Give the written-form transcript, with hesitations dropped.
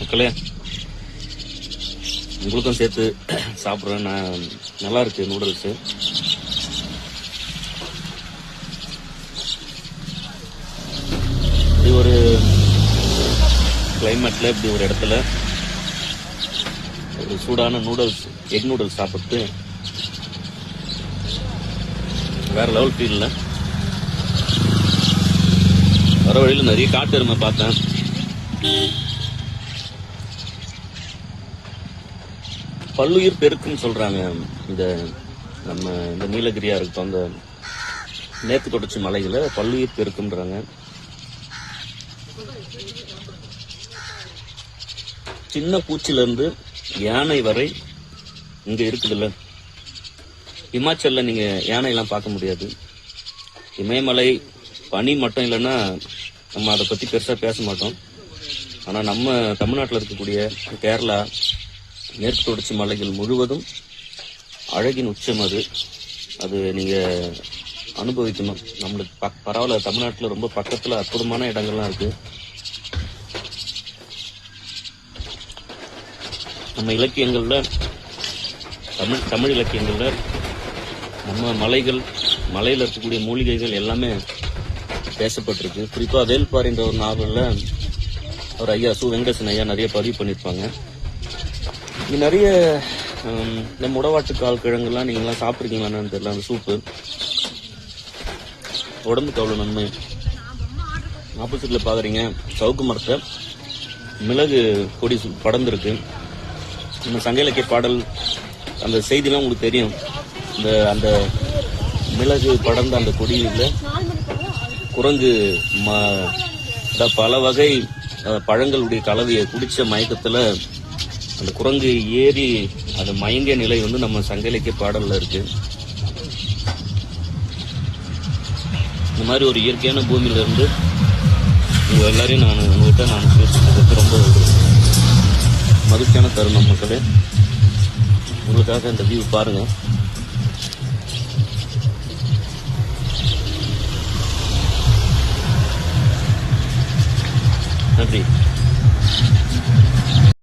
மக்களே, உங்களுக்கும் சேர்த்து சாப்பிட்றேன். நல்லா இருக்கு நூடுல்ஸு. இப்படி ஒரு கிளைமேட்ல இப்படி ஒரு இடத்துல ஒரு சூடான நூடுல்ஸ், எக் நூடுல்ஸ் சாப்பிட்டு வேற லெவல் ஃபீல்ல. வர வழியில் நிறைய காட்டு எருமை பார்த்தேன். பல்லுயிர் பெருக்குன்னு சொல்றாங்க. இந்த நம்ம இந்த நீலகிரியா இருக்கட்டும், அந்த மேற்கு தொடர்ச்சி மலைகளை பல்லுயிர் பெருக்குன்றாங்க. சின்ன பூச்சில இருந்து யானை வரை இங்க இருக்குதுல்ல. இமாச்சல்ல நீங்க யானை எல்லாம் பார்க்க முடியாது. இமயமலை பனி மட்டும் இல்லைன்னா நம்ம அதை பத்தி பெருசா பேச மாட்டோம். ஆனா நம்ம தமிழ்நாட்டில் இருக்கக்கூடிய கேரளா மேற்கு தொடர்ச்சி மலைகள் முழுவதும் அழகின் உச்சம். அது நீங்க அனுபவிக்கணும். நம்மளுக்கு பரவாயில்ல, தமிழ்நாட்டில் ரொம்ப பக்கத்துல அற்புதமான இடங்கள்லாம் இருக்கு. நம்ம இலக்கியங்கள்ல, தமிழ் இலக்கியங்கள்ல நம்ம மலையில இருக்கக்கூடிய மூலிகைகள் எல்லாமே பேசப்பட்டிருக்கு. குறிப்பா வேல்பாரின்ற ஒரு நாவல்ல ஒரு ஐயா சு வெங்கடேசன் ஐயா நிறைய பதிவு பண்ணியிருப்பாங்க. இங்க நிறைய இந்த முடவாட்டுக்கால் கிழங்குலாம் நீங்களாம் சாப்பிட்ருக்கீங்களான்னு தெரியல. அந்த சூப்பு உடம்புக்கு அவ்வளோ நன்மை. ஆப்போசிட்ல பாக்குறீங்க சவுக்கு மரத்தை மிளகு கொடி படர்ந்துருக்கு. நம்ம சங்க இலக்கிய பாடல் அந்த செய்திலாம் உங்களுக்கு தெரியும். அந்த மிளகு படர்ந்த அந்த கொடியில குரங்கு பல வகை பழங்களுடைய கலவையை குடிச்ச மயக்கத்துல அந்த குரங்கு ஏறி அது மயங்கிய நிலை நம்ம சங்க இலக்கிய பாடல்ல இருக்கு. இந்த மாதிரி ஒரு இயற்கையான பூமியில இருந்து உங்க எல்லாரையும் உங்ககிட்ட நான் பேசுறதுக்கு ரொம்ப மகிழ்ச்சியான தருணம் மக்களே. உங்களுக்காக இந்த வியூ பாருங்க.